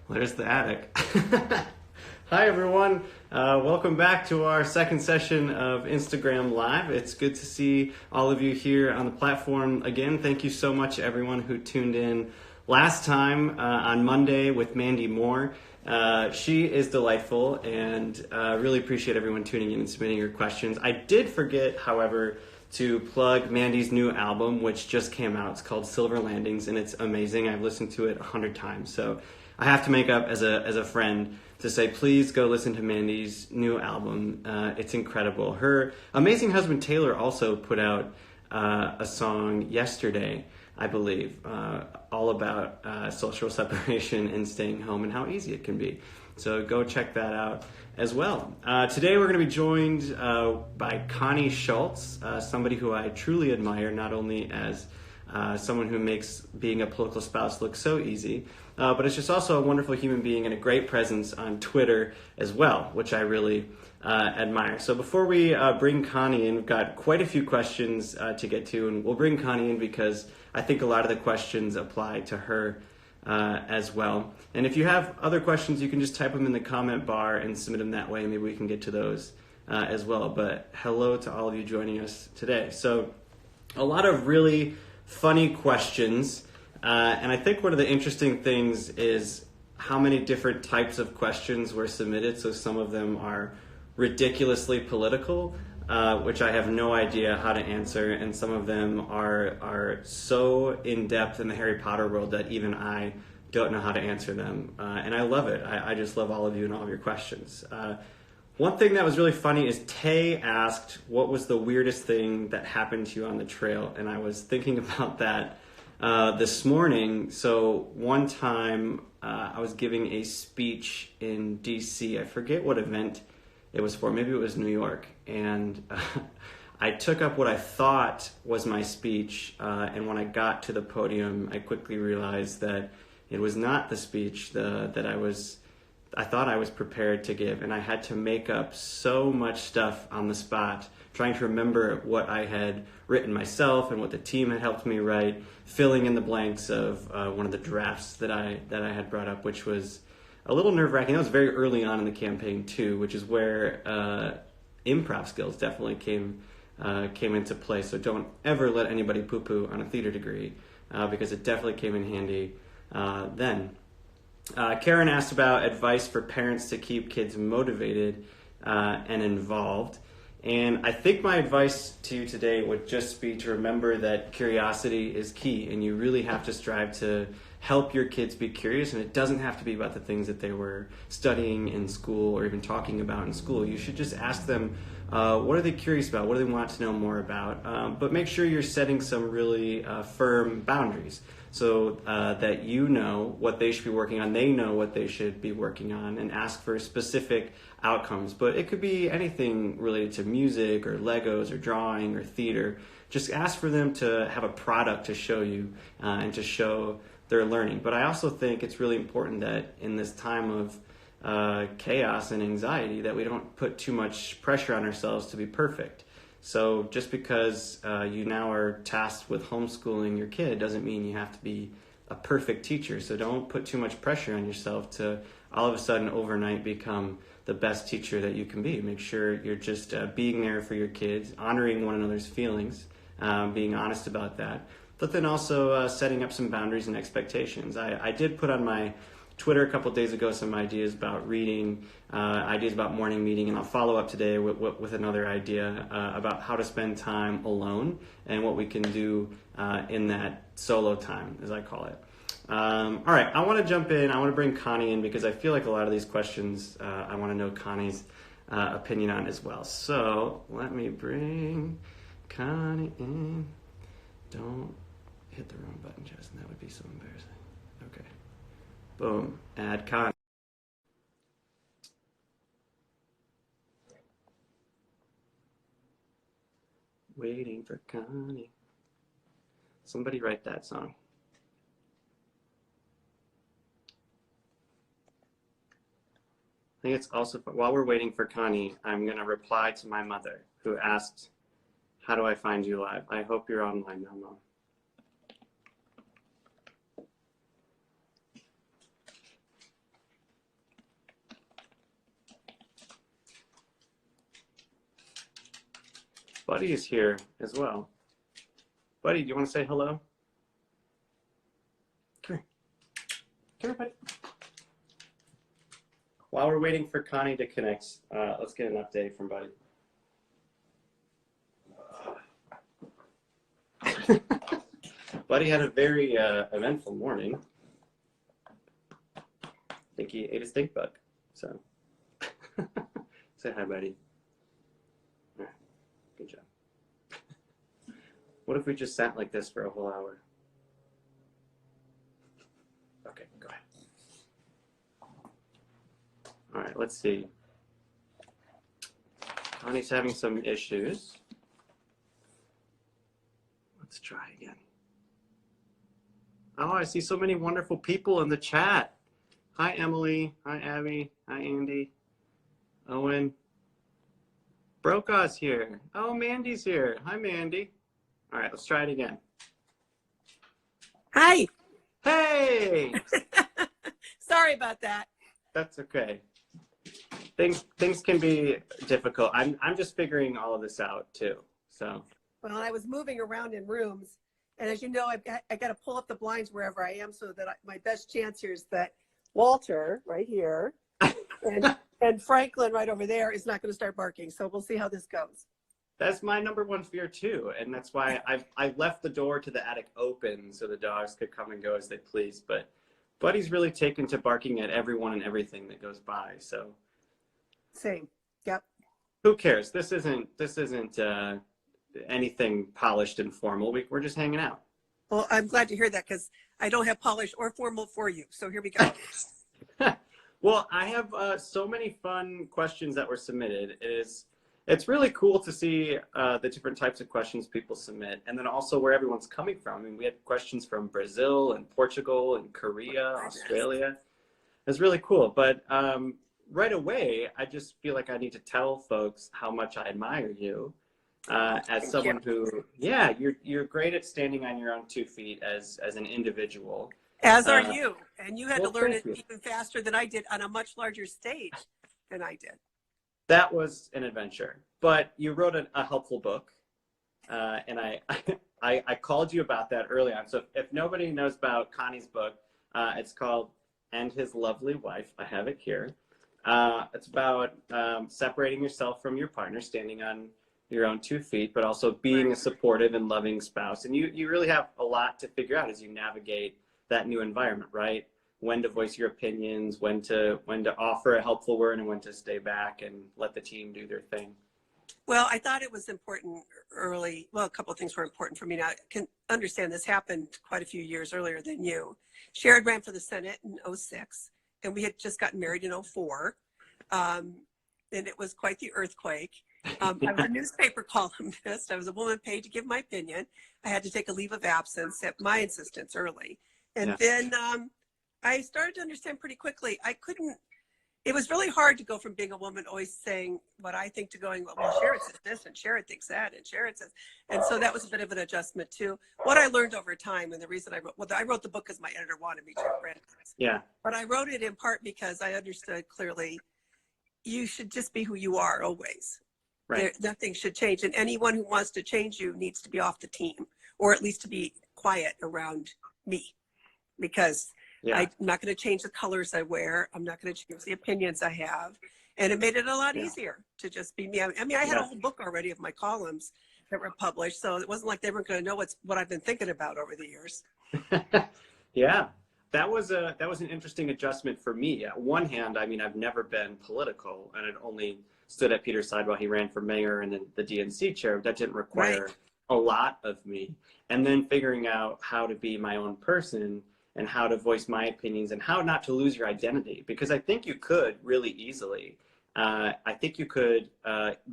There's the attic. Hi everyone, welcome back to our second session of Instagram Live. It's good to see all of you here on the platform again. Thank you so much everyone who tuned in last time on Monday with Mandy Moore. She is delightful, and really appreciate everyone tuning in and submitting your questions. I did forget, however, to plug Mandy's new album, which just came out. It's called Silver Landings, and it's amazing. I've listened to it 100 times, so I have to make up as a friend to say, please go listen to Mandy's new album. It's incredible. Her amazing husband Taylor also put out a song yesterday, I believe, all about social separation and staying home and how easy it can be. So go check that out as well. Today we're going to be joined by Connie Schultz, somebody who I truly admire, not only as someone who makes being a political spouse look so easy, but it's just also a wonderful human being and a great presence on Twitter as well, which I really admire. So before we bring Connie in, we've got quite a few questions to get to, and we'll bring Connie in because I think a lot of the questions apply to her as well. And if you have other questions, you can just type them in the comment bar and submit them that way. Maybe we can get to those as well. But hello to all of you joining us today. So a lot of really funny questions. And I think one of the interesting things is how many different types of questions were submitted. So some of them are ridiculously political, which I have no idea how to answer, and some of them are so in-depth in the Harry Potter world that even I don't know how to answer them. And I love it. I just love all of you and all of your questions. One thing that was really funny is Tay asked, what was the weirdest thing that happened to you on the trail? And I was thinking about that this morning. So one time I was giving a speech in DC. I forget what event it was for. Maybe it was New York. And I took up what I thought was my speech. And when I got to the podium, I quickly realized that it was not the speech that I thought I was prepared to give. And I had to make up so much stuff on the spot, trying to remember what I had written myself and what the team had helped me write, filling in the blanks of one of the drafts that I had brought up, which was a little nerve-wracking. That was very early on in the campaign too, which is where improv skills definitely came into play. So don't ever let anybody poo-poo on a theater degree, because it definitely came in handy then. Karen asked about advice for parents to keep kids motivated and involved. And I think my advice to you today would just be to remember that curiosity is key, and you really have to strive to help your kids be curious, and it doesn't have to be about the things that they were studying in school or even talking about in school. You should just ask them, what are they curious about? What do they want to know more about? But make sure you're setting some really firm boundaries so that you know what they should be working on, they know what they should be working on, and ask for specific outcomes. But it could be anything related to music or Legos or drawing or theater. Just ask for them to have a product to show you and to show their learning. But I also think it's really important that in this time of chaos and anxiety that we don't put too much pressure on ourselves to be perfect. So just because you now are tasked with homeschooling your kid doesn't mean you have to be a perfect teacher. So don't put too much pressure on yourself to all of a sudden overnight become the best teacher that you can be. Make sure you're just being there for your kids, honoring one another's feelings, being honest about that, but then also setting up some boundaries and expectations. I did put on my Twitter a couple days ago some ideas about reading, ideas about morning meeting, and I'll follow up today with another idea about how to spend time alone and what we can do in that solo time, as I call it. All right, I want to jump in. I want to bring Connie in because I feel like a lot of these questions I want to know Connie's opinion on as well. So let me bring Connie in. Don't hit the wrong button, Chasten. That would be so embarrassing. Okay. Boom. Add Connie. Waiting for Connie. Somebody write that song. I think it's also, while we're waiting for Connie, I'm going to reply to my mother who asked, how do I find you live? I hope you're online now, Mom. Buddy is here as well. Buddy, do you want to say hello? Come here. Come here, buddy. While we're waiting for Connie to connect, let's get an update from Buddy. Buddy had a very eventful morning. I think he ate a stink bug. So, say hi, Buddy. All right. Good job. What if we just sat like this for a whole hour? Okay, go ahead. All right, let's see. Connie's having some issues. Let's try again. Oh, I see so many wonderful people in the chat. Hi, Emily. Hi, Abby. Hi, Andy. Owen. Brokaw's here. Oh, Mandy's here. Hi, Mandy. All right, let's try it again. Hi. Hey! Sorry about that. That's okay. Things can be difficult. I'm just figuring all of this out too. So. Well, I was moving around in rooms, and as you know, I got to pull up the blinds wherever I am, so that my best chance here is that Walter right here and Franklin right over there is not going to start barking. So we'll see how this goes. That's my number one fear too, and that's why I left the door to the attic open so the dogs could come and go as they please. But Buddy's really taken to barking at everyone and everything that goes by. So. Same. Yep. Who cares? This isn't anything polished and formal. We're just hanging out. Well, I'm glad to hear that, because I don't have polished or formal for you. So here we go. Well, I have so many fun questions that were submitted. It's really cool to see the different types of questions people submit, and then also where everyone's coming from. I mean, we had questions from Brazil and Portugal and Korea, Australia. It's really cool. But right away, I just feel like I need to tell folks how much I admire you as someone who, yeah, you're great at standing on your own 2 feet as an individual. As are you. And you had to learn it you. even faster than I did on a much larger stage than I did. That was an adventure, but you wrote a helpful book, and I called you about that early on. So if nobody knows about Connie's book, it's called "And His Lovely Wife." I have it here. It's about separating yourself from your partner, standing on your own 2 feet, but also being a supportive and loving spouse. And you really have a lot to figure out as you navigate that new environment, right? When to voice your opinions, when to offer a helpful word, and when to stay back and let the team do their thing. Well, I thought it was important early. Well, a couple of things were important for me. Now, I can understand this happened quite a few years earlier than you. Sharon ran for the Senate in 2006, and we had just gotten married in 2004. And it was quite the earthquake. I was a newspaper columnist. I was a woman paid to give my opinion. I had to take a leave of absence at my insistence early. And then I started to understand pretty quickly. It was really hard to go from being a woman always saying what I think to going, well, Sharon says this and Sharon thinks that and Sharon says, and so that was a bit of an adjustment too. What I learned over time, and the reason I wrote the book because my editor wanted me to read it. Yeah. But I wrote it in part because I understood clearly you should just be who you are always. Right. Nothing should change. And anyone who wants to change you needs to be off the team, or at least to be quiet around me, because I'm not going to change the colors I wear. I'm not going to change the opinions I have. And it made it a lot easier to just be me. I mean, I had a whole book already of my columns that were published, so it wasn't like they weren't going to know what I've been thinking about over the years. Yeah. That was an interesting adjustment for me. On one hand, I mean, I've never been political, and I'd only stood at Peter's side while he ran for mayor and then the DNC chair. That didn't require a lot of me. And then figuring out how to be my own person and how to voice my opinions and how not to lose your identity, because I think you could really easily. I think you could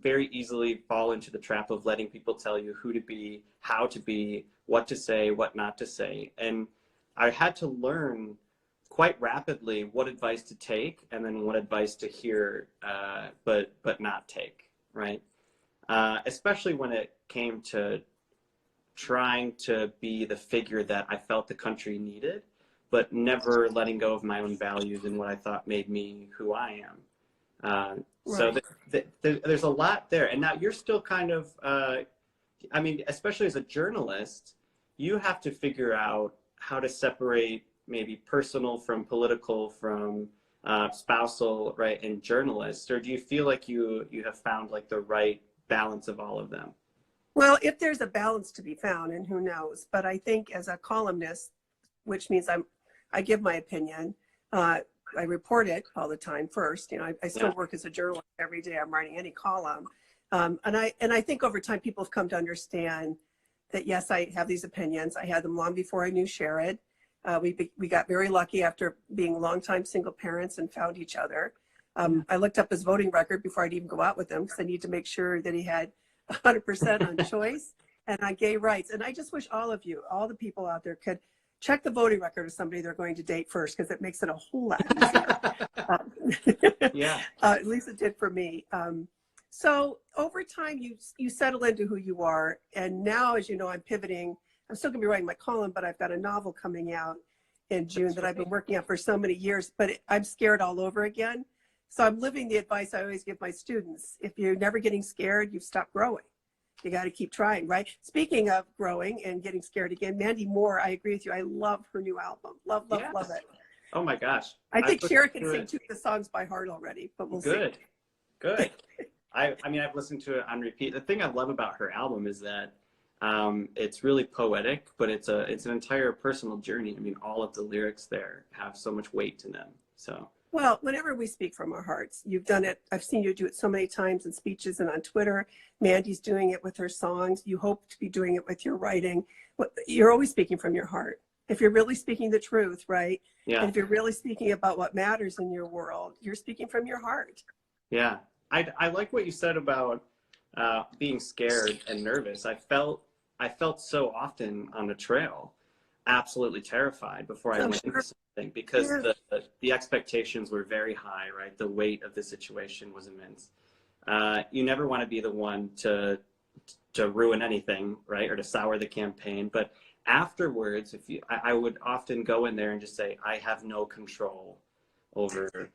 very easily fall into the trap of letting people tell you who to be, how to be, what to say, what not to say. And I had to learn quite rapidly what advice to take and then what advice to hear, but not take, right? Especially when it came to trying to be the figure that I felt the country needed, but never letting go of my own values and what I thought made me who I am. So Right. there's a lot there. And now you're still kind of, I mean, especially as a journalist, you have to figure out how to separate maybe personal from political from spousal, right, and journalist. Or do you feel like you have found like the right balance of all of them? Well, if there's a balance to be found, and who knows, but I think as a columnist, which means I give my opinion. I report it all the time first. You know, I still Yeah. work as a journalist every day. I'm writing any column. And I think over time people have come to understand that yes, I have these opinions. I had them long before I knew Sherrod. We got very lucky after being longtime single parents and found each other. I looked up his voting record before I'd even go out with him because I need to make sure that he had 100% on choice and on gay rights. And I just wish all of you, all the people out there could check the voting record of somebody they're going to date first because it makes it a whole lot easier. Yeah. At least it did for me. So over time, you settle into who you are. And now, as you know, I'm pivoting. I'm still going to be writing my column, but I've got a novel coming out in June that I've been working on for so many years, but I'm scared all over again. So I'm living the advice I always give my students. If you're never getting scared, you've stopped growing. You got to keep trying, right? Speaking of growing and getting scared again, Mandy Moore, I agree with you. I love her new album. Love, love, Yes. love it. Oh my gosh. I think I've Cher can listened to sing it. two of the songs by heart already, but we'll Good. see. Good. I mean, I've listened to it on repeat. The thing I love about her album is that it's really poetic, but it's an entire personal journey. I mean, all of the lyrics there have so much weight to them. So. Well, whenever we speak from our hearts, you've done it. I've seen you do it so many times in speeches and on Twitter. Mandy's doing it with her songs. You hope to be doing it with your writing. You're always speaking from your heart. If you're really speaking the truth, right? Yeah. And if you're really speaking about what matters in your world, you're speaking from your heart. Yeah. I like what you said about being scared and nervous. I felt so often on the trail, absolutely terrified before I went into something because the expectations were very high, right? The weight of the situation was immense. You never want to be the one to ruin anything, right? Or to sour the campaign. But afterwards, I would often go in there and just say, I have no control over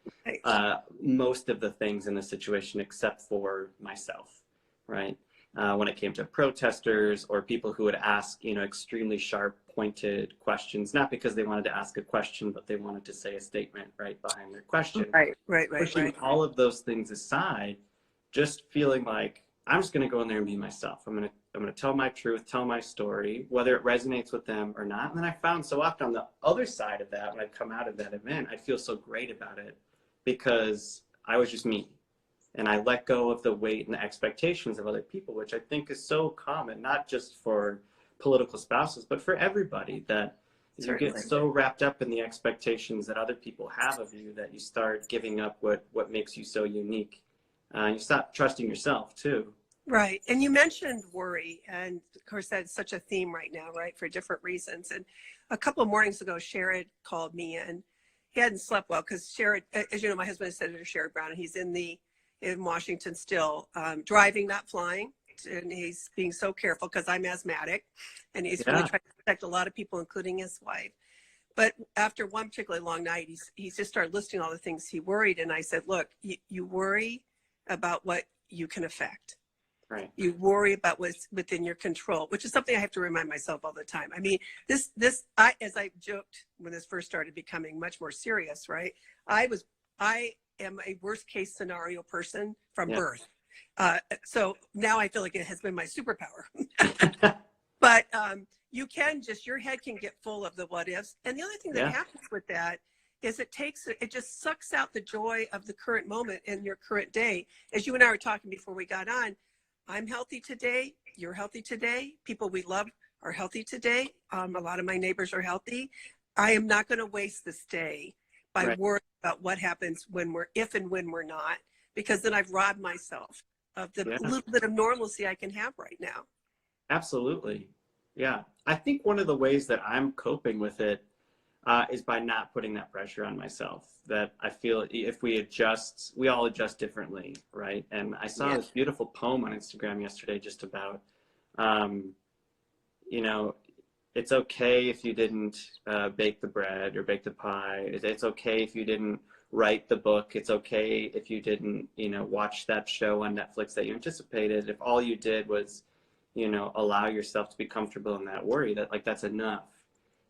most of the things in the situation except for myself, right? When it came to protesters or people who would ask, extremely sharp, pointed questions, not because they wanted to ask a question, but they wanted to say a statement right behind their question. Right. Pushing all of those things aside, just feeling like I'm just going to go in there and be myself. I'm going to tell my truth, tell my story, whether it resonates with them or not. And then I found so often on the other side of that, when I'd come out of that event, I'd feel so great about it because I was just me. And I let go of the weight and the expectations of other people, which I think is so common, not just for political spouses, but for everybody, that you get so wrapped up in the expectations that other people have of you that you start giving up what makes you so unique. You stop trusting yourself too. Right. And you mentioned worry. And of course, that's such a theme right now, right? For different reasons. And a couple of mornings ago, Sherrod called me and he hadn't slept well because Sherrod, as you know, my husband is Senator Sherrod Brown, and he's in Washington still, driving, not flying. And he's being so careful because I'm asthmatic and he's really trying to protect a lot of people, including his wife. But after one particularly long night, he's just started listing all the things he worried. And I said, look, you worry about what you can affect. Right. You worry about what's within your control, which is something I have to remind myself all the time. I mean, as I joked when this first started becoming much more serious, right? I am a worst case scenario person from birth. So now I feel like it has been my superpower. But your head can get full of the what ifs. And the other thing that happens with that is it just sucks out the joy of the current moment in your current day. As you and I were talking before we got on, I'm healthy today. You're healthy today. People we love are healthy today. A lot of my neighbors are healthy. I am not going to waste this day by worrying about what happens if and when we're not, because then I've robbed myself of the little bit of normalcy I can have right now. Absolutely. Yeah. I think one of the ways that I'm coping with it is by not putting that pressure on myself. That I feel if we all adjust differently, right? And I saw this beautiful poem on Instagram yesterday just about, it's okay if you didn't bake the bread or bake the pie. It's okay if you didn't write the book. It's okay if you didn't, watch that show on Netflix that you anticipated. If all you did was, allow yourself to be comfortable in that worry, that's enough.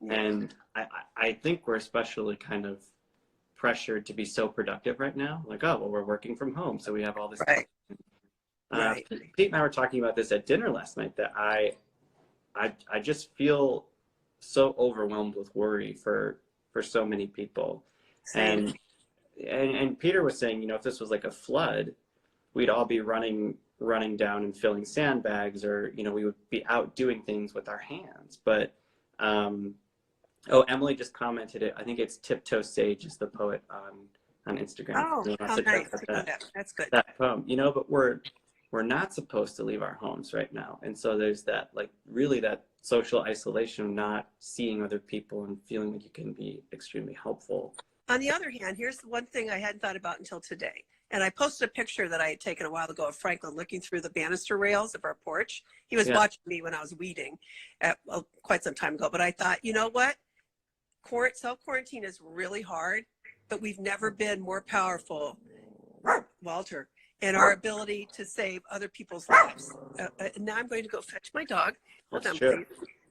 Yeah. And I think we're especially kind of pressured to be so productive right now. Like, oh, well, we're working from home, so we have all this. Right. Right. Pete and I were talking about this at dinner last night, that I just feel so overwhelmed with worry for so many people. Same. And Peter was saying, if this was like a flood, we'd all be running down and filling sandbags, or we would be out doing things with our hands. But Emily just commented it. I think it's Tiptoe Sage is the poet on Instagram. Oh, how nice. That's good. That poem, but we're not supposed to leave our homes right now. And so there's that, really that social isolation, not seeing other people and feeling like you can be extremely helpful. On the other hand, here's one thing I hadn't thought about until today. And I posted a picture that I had taken a while ago of Franklin looking through the banister rails of our porch. He was watching me when I was weeding quite some time ago. But I thought, you know what? Self-quarantine is really hard, but we've never been more powerful, Walter, in our ability to save other people's lives. Now I'm going to go fetch my dog. Hold on, please.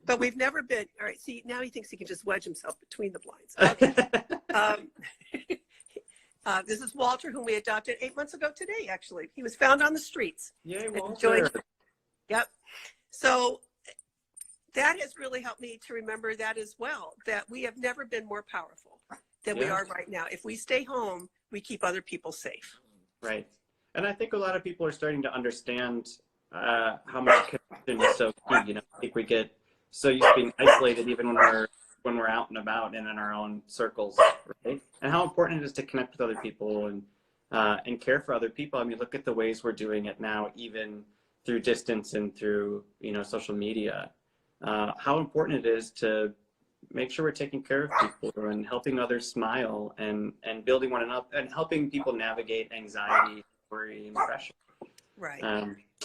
But we've never been, all right, see, now he thinks he can just wedge himself between the blinds. Okay. This is Walter, whom we adopted 8 months ago today, actually. He was found on the streets. Yay, Walter. Yep. So that has really helped me to remember that as well, that we have never been more powerful than we are right now. If we stay home, we keep other people safe. Right. And I think a lot of people are starting to understand how much connection is so key. I think we get so used to being isolated even when we're out and about and in our own circles, right? And how important it is to connect with other people and care for other people. I mean, look at the ways we're doing it now, even through distance and through social media. How important it is to make sure we're taking care of people and helping others smile and building one another and helping people navigate anxiety, worry, and depression. Right.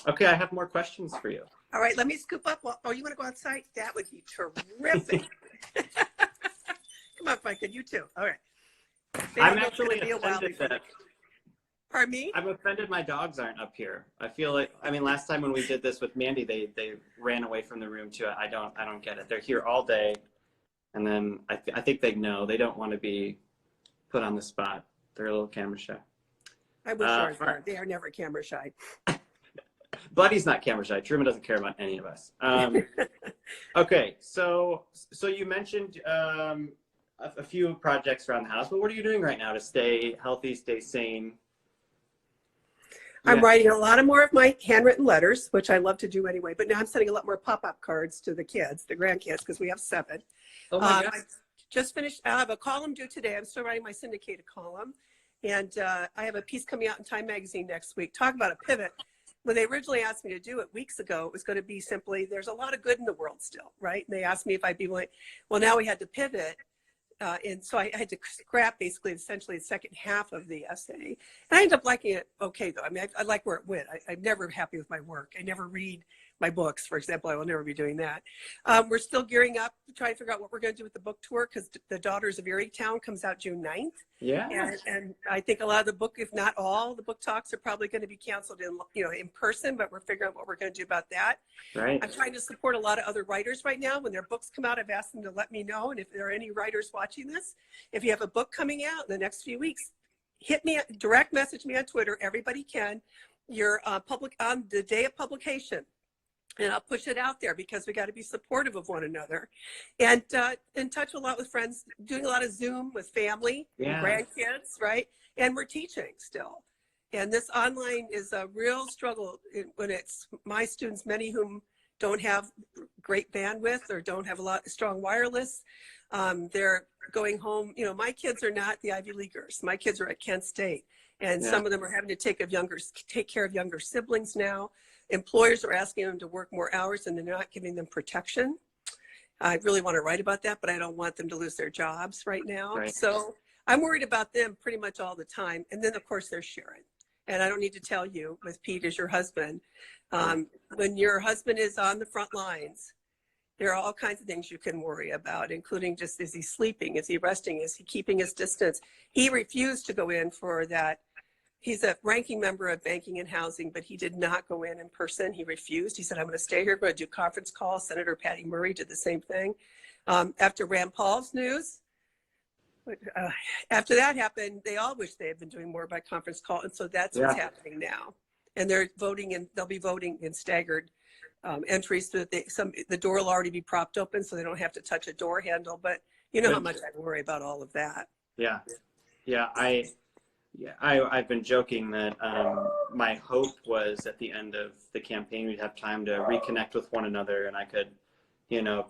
Okay, I have more questions for you. All right, let me scoop up. Oh, you want to go outside? That would be terrific. Come on, Franklin, you too. All right. I'm actually offended that. Pardon me? I'm offended my dogs aren't up here. I feel like, last time when we did this with Mandy, they ran away from the room too. I don't get it. They're here all day, and then I think they know they don't want to be put on the spot. They're a little camera shy. I wish ours were. They are never camera shy. Buddy's not camera shy. Truman doesn't care about any of us. Okay, so you mentioned a few projects around the house, but what are you doing right now to stay healthy, stay sane? I'm writing a lot more of my handwritten letters, which I love to do anyway, but now I'm sending a lot more pop-up cards to the kids, the grandkids, because we have 7. Oh my gosh. I just finished, I have a column due today. I'm still writing my syndicated column. And I have a piece coming out in Time Magazine next week. Talk about a pivot. When they originally asked me to do it weeks ago, it was going to be simply, there's a lot of good in the world still, right? And they asked me if I'd be willing. Well, now we had to pivot. And so I had to scrap basically essentially the second half of the essay. And I ended up liking it okay, though. I like where it went. I'm never happy with my work. I never read my books, for example. I will never be doing that. We're still gearing up to try to figure out what we're going to do with the book tour, because The Daughters of Erie-Town comes out June 9th. Yeah. And I think a lot of the book, if not all, the book talks are probably going to be canceled in person, but we're figuring out what we're going to do about that. Right. I'm trying to support a lot of other writers right now. When their books come out, I've asked them to let me know. And if there are any writers watching this, if you have a book coming out in the next few weeks, hit me, direct message me on Twitter. Everybody can. You're public on the day of publication. And I'll push it out there, because we got to be supportive of one another, and in touch a lot with friends, doing a lot of Zoom with family, and grandkids, right? And we're teaching still. And this online is a real struggle when it's my students, many whom don't have great bandwidth or don't have a lot strong wireless. They're going home. My kids are not the Ivy Leaguers. My kids are at Kent State, and some of them are having to take care of younger siblings now. Employers are asking them to work more hours, and they're not giving them protection. I really want to write about that, but I don't want them to lose their jobs right now. Right. So I'm worried about them pretty much all the time. And then, of course, there's Sharon. And I don't need to tell you, with Pete as your husband, when your husband is on the front lines, There are all kinds of things you can worry about, including just, is he sleeping? Is he resting? Is he keeping his distance? He refused to go in for that. He's a ranking member of banking and housing, but he did not go in person. He refused. He said, I'm going to stay here, going to do conference calls. Senator Patty Murray did the same thing. After Rand Paul's news, after that happened, they all wish they had been doing more by conference call. And so that's what's happening now. And they're voting, and they'll be voting in staggered entries so that the door will already be propped open so they don't have to touch a door handle. But you know how much I worry about all of that. Yeah. I've been joking that my hope was at the end of the campaign we'd have time to reconnect with one another, and I could,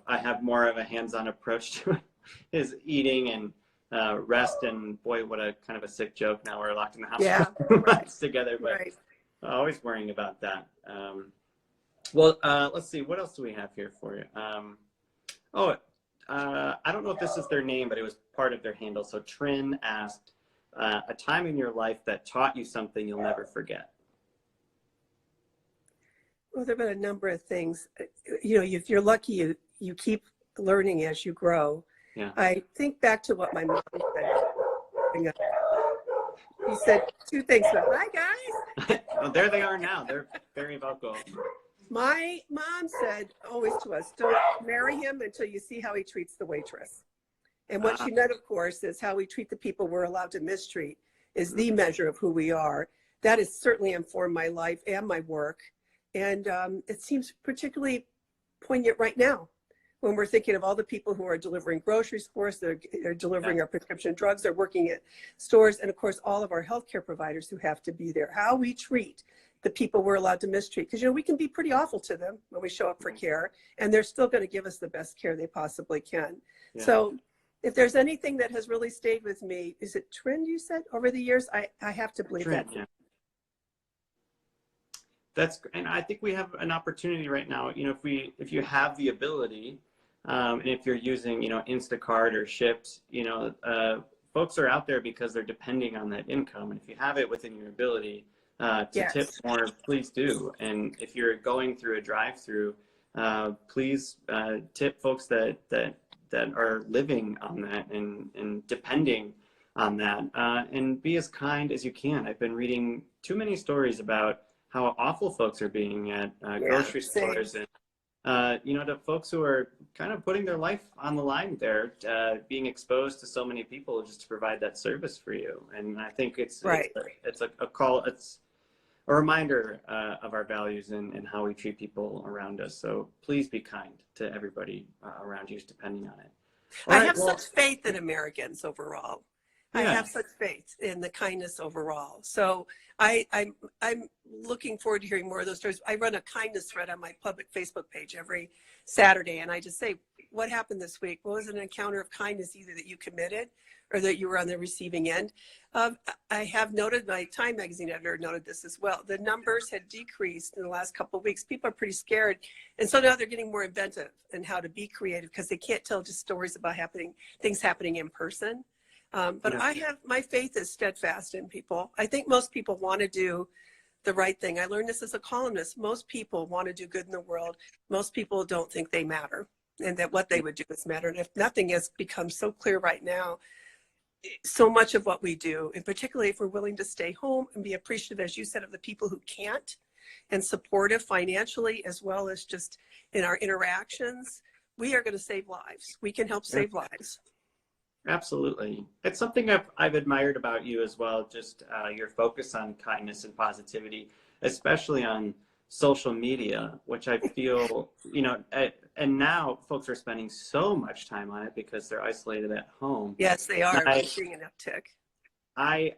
I have more of a hands-on approach to his eating and rest. And boy, what a kind of a sick joke. Now we're locked in the house together, but always worrying about that. Well, let's see, what else do we have here for you? I don't know if this is their name, but it was part of their handle. So Trin asked, a time in your life that taught you something you'll never forget. Well, there have been a number of things. If you're lucky, you keep learning as you grow. Yeah. I think back to what my mom said. He said two things. Hi, guys. Well, there they are now. They're very vocal. My mom said always to us, don't marry him until you see how he treats the waitress. And what she meant, of course, is how we treat the people we're allowed to mistreat is the measure of who we are. That has certainly informed my life and my work. And it seems particularly poignant right now when we're thinking of all the people who are delivering groceries for us, they're delivering our prescription drugs, they're working at stores, and of course, all of our healthcare providers who have to be there. How we treat the people we're allowed to mistreat. Because, we can be pretty awful to them when we show up for care, and they're still going to give us the best care they possibly can. Yeah. So if there's anything that has really stayed with me, is it Trin, you said, over the years? I have to believe Trin, that. Yeah. And I think we have an opportunity right now, if you have the ability, and if you're using, Instacart or Shipt, folks are out there because they're depending on that income. And if you have it within your ability to tip more, please do. And if you're going through a drive-through, please tip folks that are living on that and depending on that, and be as kind as you can. I've been reading too many stories about how awful folks are being at grocery stores, and to folks who are kind of putting their life on the line there, being exposed to so many people just to provide that service for you. And I think it's a call, it's a reminder of our values and how we treat people around us. So please be kind to everybody around you, depending on it. I have such faith in Americans overall. I have such faith in the kindness overall. So I'm looking forward to hearing more of those stories. I run a kindness thread on my public Facebook page every Saturday, and I just say, what happened this week? What was an encounter of kindness, either that you committed or that you were on the receiving end? I have noted, my Time magazine editor noted this as well. The numbers had decreased in the last couple of weeks. People are pretty scared. And so now they're getting more inventive in how to be creative because they can't tell just stories about things happening in person. But my faith is steadfast in people. I think most people want to do the right thing. I learned this as a columnist. Most people want to do good in the world. Most people don't think they matter and that what they would do is matter. And if nothing has become so clear right now, so much of what we do, and particularly if we're willing to stay home and be appreciative, as you said, of the people who can't, and supportive financially as well as just in our interactions, we are going to save lives. We can help save lives. Absolutely. It's something I've admired about you as well, just your focus on kindness and positivity, especially on social media, which I feel, and now folks are spending so much time on it because they're isolated at home. Yes, they are. I'm seeing an uptick. I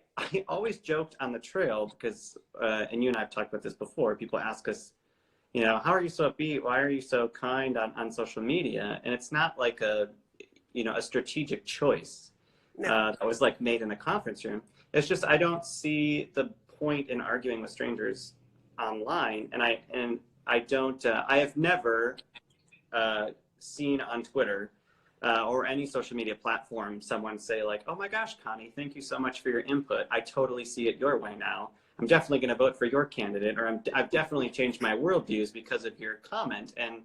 always joked on the trail because, and you and I have talked about this before, people ask us, how are you so upbeat? Why are you so kind on social media? And it's not like a strategic choice that was like made in the conference room. It's just, I don't see the point in arguing with strangers online. And I have never seen on Twitter or any social media platform someone say like, oh my gosh, Connie, thank you so much for your input. I totally see it your way now. I'm definitely going to vote for your candidate, or I've definitely changed my worldviews because of your comment. And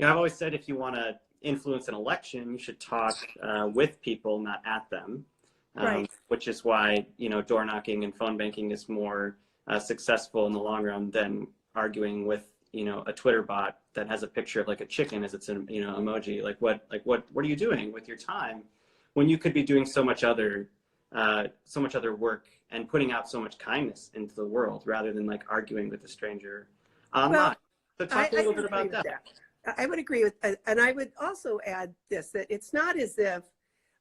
I've always said if you want to influence an election, you should talk with people, not at them. Right. Which is why, door knocking and phone banking is more successful in the long run than arguing with, a Twitter bot that has a picture of like a chicken as its, emoji. What are you doing with your time when you could be doing so much other work and putting out so much kindness into the world rather than like arguing with a stranger Well, online. So talk a little bit agree about with that. I would agree with, and I would also add this, that it's not as if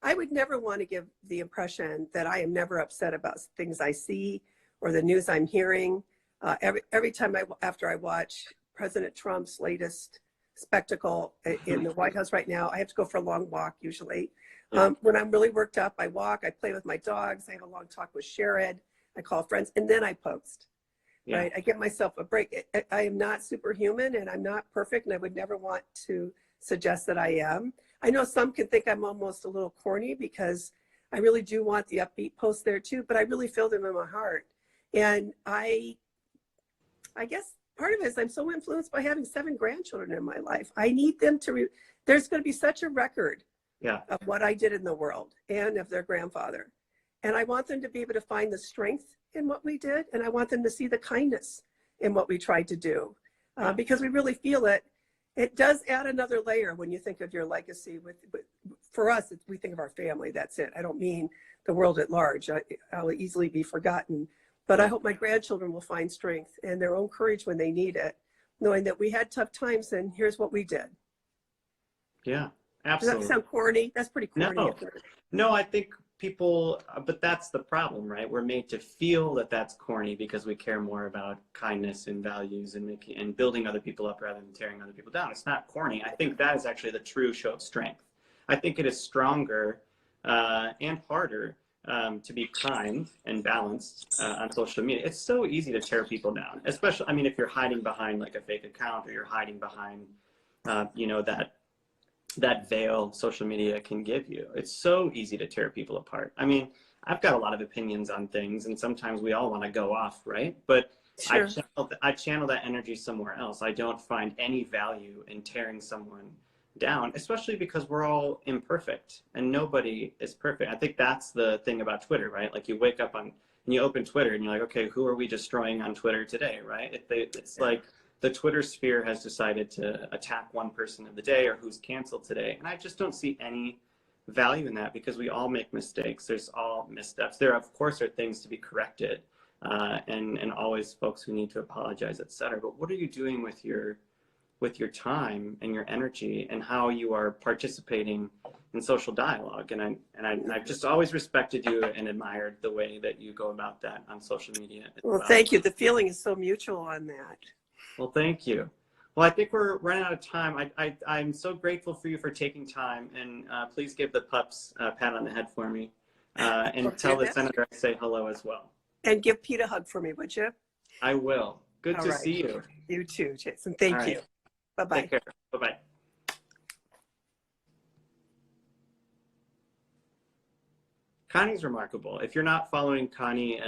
I would never want to give the impression that I am never upset about things I see or the news I'm hearing. Every time after I watch President Trump's latest spectacle in the White House right now, I have to go for a long walk usually. Yeah. When I'm really worked up, I walk, I play with my dogs, I have a long talk with Sherrod, I call friends, and then I post. Yeah. Right? I give myself a break. I am not superhuman and I'm not perfect, and I would never want to suggest that I am. I know some can think I'm almost a little corny because I really do want the upbeat posts there too, but I really feel them in my heart. And I guess part of it is I'm so influenced by having 7 grandchildren in my life. I need them to, there's going to be such a record of what I did in the world and of their grandfather. And I want them to be able to find the strength in what we did. And I want them to see the kindness in what we tried to do because we really feel it. It does add another layer when you think of your legacy. For us, we think of our family. That's it. I don't mean the world at large. I'll easily be forgotten. But I hope my grandchildren will find strength and their own courage when they need it, knowing that we had tough times and here's what we did. Yeah, absolutely. Does that sound corny? That's pretty corny. No, I think people, but that's the problem, right? We're made to feel that that's corny because we care more about kindness and values and building other people up rather than tearing other people down. It's not corny. I think that is actually the true show of strength. I think it is stronger and harder to be kind and balanced on social media. It's so easy to tear people down, especially, I mean, if you're hiding behind like a fake account or you're hiding behind, that veil social media can give you. It's so easy to tear people apart. I mean, I've got a lot of opinions on things and sometimes we all want to go off, right? But sure. I channel that energy somewhere else. I don't find any value in tearing someone down, especially because we're all imperfect and nobody is perfect. I think that's the thing about Twitter, right? Like you wake up and you open Twitter and you're like, okay, who are we destroying on Twitter today, right? It's like the Twitter sphere has decided to attack one person of the day or who's canceled today. And I just don't see any value in that because we all make mistakes. There's all missteps. There, of course, are things to be corrected and always folks who need to apologize, et cetera. But what are you doing with your time and your energy and how you are participating in social dialogue? And I've just always respected you and admired the way that you go about that on social media. Well, thank you. The feeling is so mutual on that. Well, thank you. Well, I think we're running out of time. I'm so grateful for you for taking time, and please give the pups a pat on the head for me, and tell the senator I say hello as well. And give Pete a hug for me, would you? I will. Good to see you. You too, Jason. Thank you. Bye-bye. Take care. Bye-bye. Connie's remarkable. If you're not following Connie,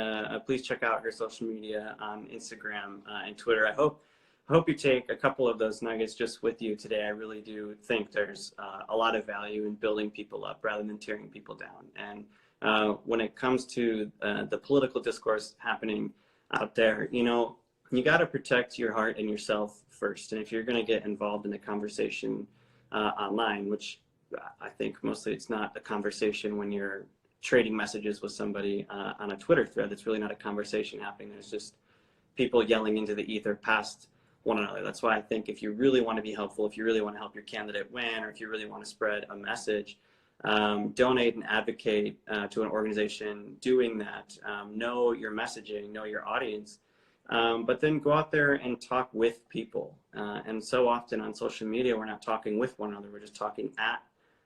please check out her social media on Instagram and Twitter. I hope you take a couple of those nuggets just with you today. I really do think there's a lot of value in building people up rather than tearing people down. And when it comes to the political discourse happening out there, you got to protect your heart and yourself first. And if you're going to get involved in a conversation online, which I think mostly it's not a conversation when you're trading messages with somebody on a Twitter thread, that's really not a conversation happening. There's just people yelling into the ether past one another. That's why I think if you really want to be helpful, if you really want to help your candidate win, or if you really want to spread a message, donate and advocate to an organization doing that. Know your messaging, know your audience, but then go out there and talk with people. And so often on social media, we're not talking with one another, we're just talking at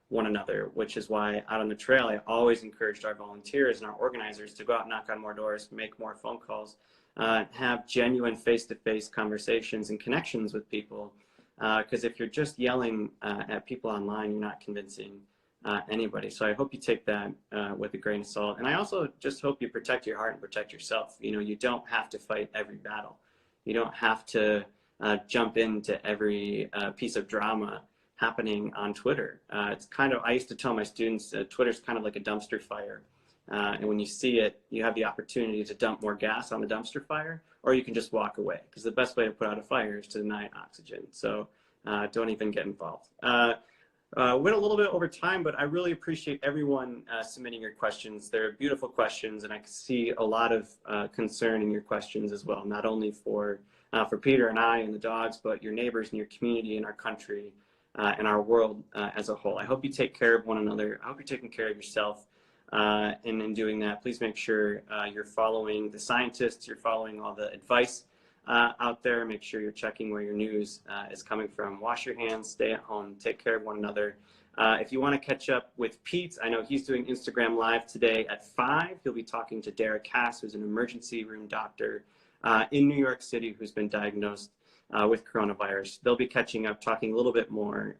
one another, which is why out on the trail, I always encouraged our volunteers and our organizers to go out and knock on more doors, make more phone calls, have genuine face-to-face conversations and connections with people. Because if you're just yelling at people online, you're not convincing anybody. So I hope you take that with a grain of salt. And I also just hope you protect your heart and protect yourself. You don't have to fight every battle. You don't have to jump into every piece of drama happening on Twitter. It's kind of, I used to tell my students, Twitter's kind of like a dumpster fire. And when you see it, you have the opportunity to dump more gas on the dumpster fire, or you can just walk away, because the best way to put out a fire is to deny it oxygen. So don't even get involved. Went a little bit over time, but I really appreciate everyone submitting your questions. They're beautiful questions, and I can see a lot of concern in your questions as well, not only for Peter and I and the dogs, but your neighbors and your community and our country and our world as a whole. I hope you take care of one another. I hope you're taking care of yourself. And in doing that, please make sure you're following the scientists, you're following all the advice out there. Make sure you're checking where your news is coming from. Wash your hands, stay at home, take care of one another. If you want to catch up with Pete, I know he's doing Instagram Live today at 5. He'll be talking to Derek Cass, who's an emergency room doctor in New York City who's been diagnosed with coronavirus. They'll be catching up, talking a little bit more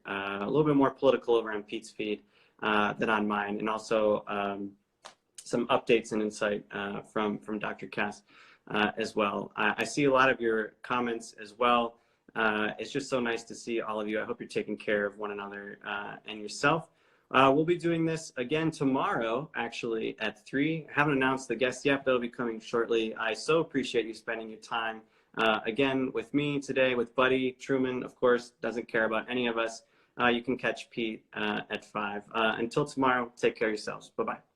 political over on Pete's feed than on mine, and also some updates and insight from Dr. Cass. As well. I see a lot of your comments as well. It's just so nice to see all of you. I hope you're taking care of one another and yourself. We'll be doing this again tomorrow, actually, at 3. I haven't announced the guest yet, but it'll be coming shortly. I so appreciate you spending your time again with me today, with Buddy. Truman, of course, doesn't care about any of us. You can catch Pete at 5. Until tomorrow, take care of yourselves. Bye-bye.